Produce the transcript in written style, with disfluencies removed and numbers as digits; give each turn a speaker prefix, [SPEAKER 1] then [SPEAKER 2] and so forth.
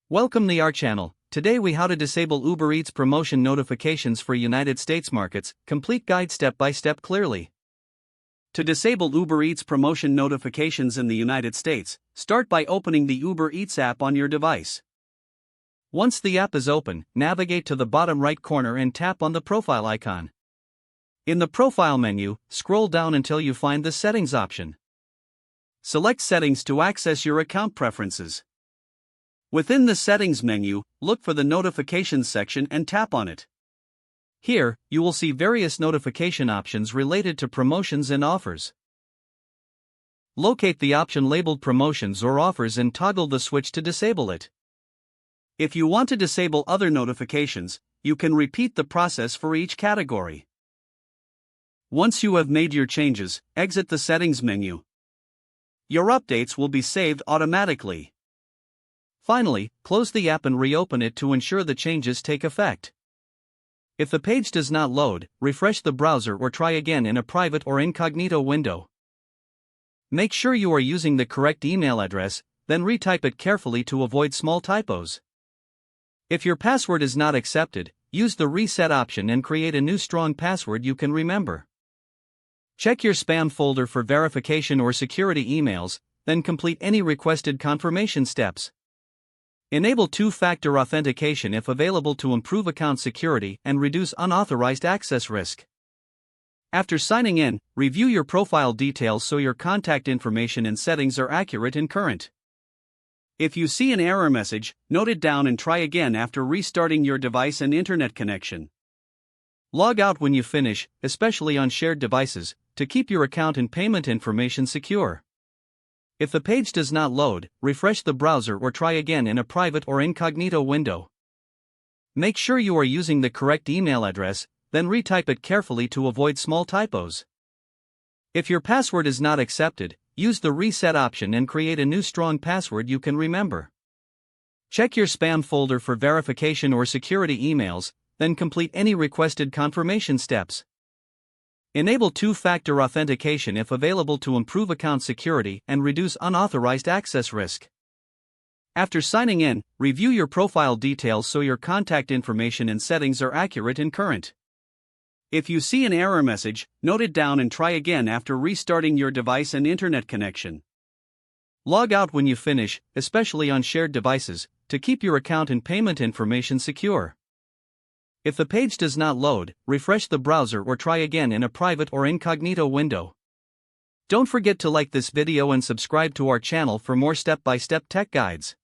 [SPEAKER 1] Welcome to our channel. Today we how to disable Uber Eats promotion notifications for United States markets, complete guide step by step clearly. To disable Uber Eats promotion notifications in the United States, start by opening the Uber Eats app on your device. Once the app is open, navigate to the bottom right corner and tap on the profile icon. In the profile menu, scroll down until you find the settings option. Select settings to access your account preferences. Within the settings menu, look for the notifications section and tap on it. Here, you will see various notification options related to promotions and offers. Locate the option labeled promotions or offers and toggle the switch to disable it. If you want to disable other notifications, you can repeat the process for each category. Once you have made your changes, exit the settings menu. Your updates will be saved automatically. Finally, close the app and reopen it to ensure the changes take effect. If the page does not load, refresh the browser or try again in a private or incognito window. Make sure you are using the correct email address, then retype it carefully to avoid small typos. If your password is not accepted, use the reset option and create a new strong password you can remember. Check your spam folder for verification or security emails, then complete any requested confirmation steps. Enable two-factor authentication if available to improve account security and reduce unauthorized access risk. After signing in, review your profile details so your contact information and settings are accurate and current. If you see an error message, note it down and try again after restarting your device and internet connection. Log out when you finish, especially on shared devices, to keep your account and payment information secure. If the page does not load, refresh the browser or try again in a private or incognito window. Make sure you are using the correct email address, then retype it carefully to avoid small typos. If your password is not accepted, use the reset option and create a new strong password you can remember. Check your spam folder for verification or security emails, then complete any requested confirmation steps. Enable two-factor authentication if available to improve account security and reduce unauthorized access risk. After signing in, review your profile details so your contact information and settings are accurate and current. If you see an error message, note it down and try again after restarting your device and internet connection. Log out when you finish, especially on shared devices, to keep your account and payment information secure. If the page does not load, refresh the browser or try again in a private or incognito window. Don't forget to like this video and subscribe to our channel for more step-by-step tech guides.